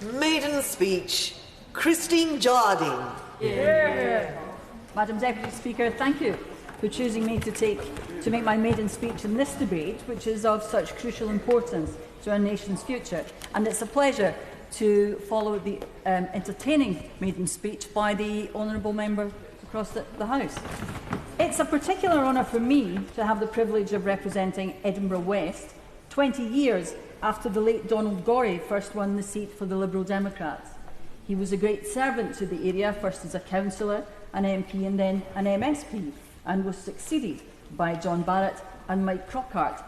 Maiden speech, Christine Jardine. Madam Deputy Speaker, thank you for choosing me to make my maiden speech in this debate, which is of such crucial importance to our nation's future. And it's a pleasure to follow the entertaining maiden speech by the honourable member across the House. It's a particular honour for me to have the privilege of representing Edinburgh West 20 years after the late Donald Gorrie first won the seat for the Liberal Democrats. He was a great servant to the area, first as a councillor, an MP and then an MSP, and was succeeded by John Barrett and Mike Crockart.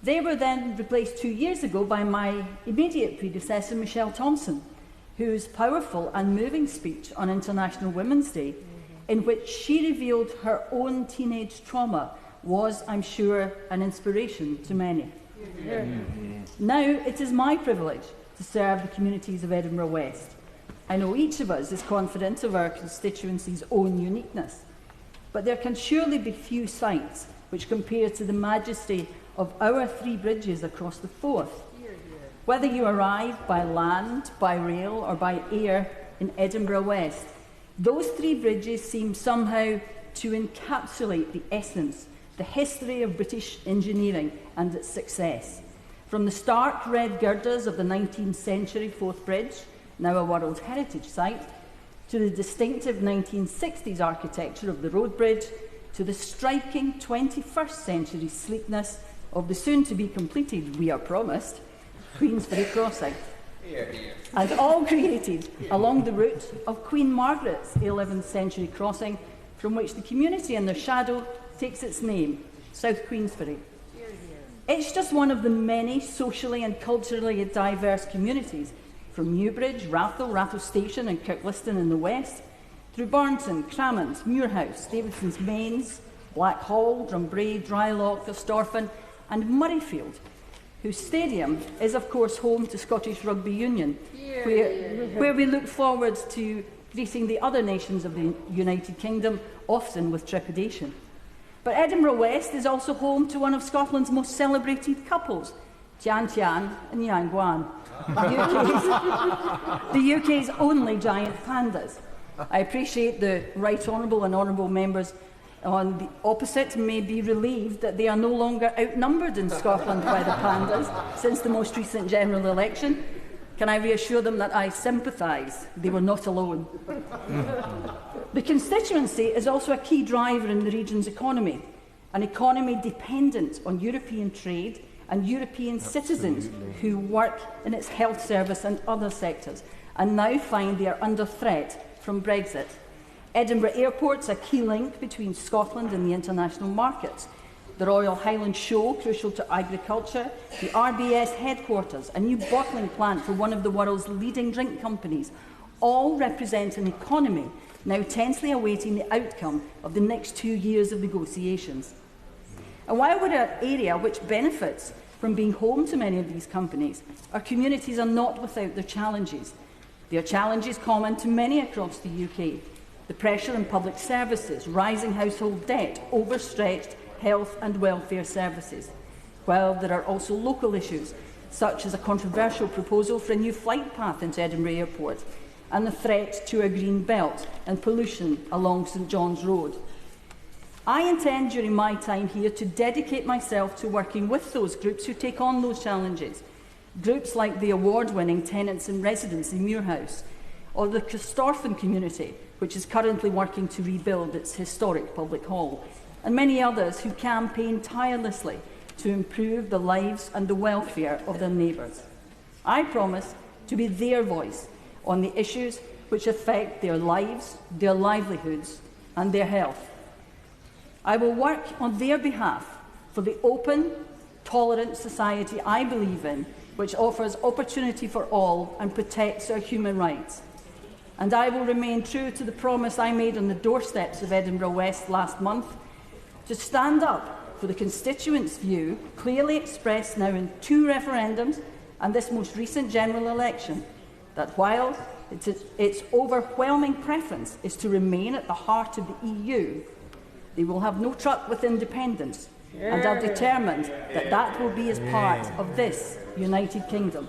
They were then replaced 2 years ago by my immediate predecessor, Michelle Thompson, whose powerful and moving speech on International Women's Day, in which she revealed her own teenage trauma, was, I'm sure, an inspiration to many. Now it is my privilege to serve the communities of Edinburgh West. I know each of us is confident of our constituency's own uniqueness, but there can surely be few sites which compare to the majesty of our 3 bridges across the Forth. Whether you arrive by land, by rail or by air in Edinburgh West, those 3 bridges seem somehow to encapsulate the essence, the history of British engineering and its success. From the stark red girders of the 19th century Forth Bridge, now a World Heritage Site, to the distinctive 1960s architecture of the Road Bridge, to the striking 21st century sleekness of the soon-to-be-completed, we are promised, Queensferry Crossing. And all created along the route of Queen Margaret's 11th century crossing, from which the community in their shadow takes its name, South Queensferry. It's just one of the many socially and culturally diverse communities, from Newbridge, Rathall, Rathall Station and Kirkliston in the west, through Barnton, Cramond, Muirhouse, Davidson's Mains, Blackhall, Drumbray, Drylock, Gostorphin and Murrayfield, whose stadium is of course home to Scottish Rugby Union, where we look forward to greeting the other nations of the United Kingdom, often with trepidation. But Edinburgh West is also home to one of Scotland's most celebrated couples, Tian Tian and Yang Guan, the UK's only giant pandas. I appreciate the Right Honourable and Honourable members on the opposite may be relieved that they are no longer outnumbered in Scotland by the pandas since the most recent general election. Can I reassure them that I sympathise? They were not alone. The constituency is also a key driver in the region's economy, an economy dependent on European trade and European citizens who work in its health service and other sectors, and now find they are under threat from Brexit. Edinburgh Airport is a key link between Scotland and the international markets. The Royal Highland Show, crucial to agriculture, the RBS headquarters, a new bottling plant for one of the world's leading drink companies, all represent an economy now tensely awaiting the outcome of the next 2 years of negotiations. And while we're an area which benefits from being home to many of these companies, our communities are not without their challenges. They are challenges common to many across the UK. The pressure on public services, rising household debt, overstretched health and welfare services. While there are also local issues, such as a controversial proposal for a new flight path into Edinburgh Airport, and the threat to a green belt and pollution along St John's Road. I intend during my time here to dedicate myself to working with those groups who take on those challenges. Groups like the award-winning Tenants in Residence in Muirhouse, or the Gostorphin community, which is currently working to rebuild its historic public hall, and many others who campaign tirelessly to improve the lives and the welfare of their neighbours. I promise to be their voice on the issues which affect their lives, their livelihoods and their health. I will work on their behalf for the open, tolerant society I believe in, which offers opportunity for all and protects our human rights. And I will remain true to the promise I made on the doorsteps of Edinburgh West last month, to stand up for the constituents' view, clearly expressed now in 2 referendums and this most recent general election, that while its overwhelming preference is to remain at the heart of the EU, they will have no truck with independence and are determined that that will be as part of this United Kingdom.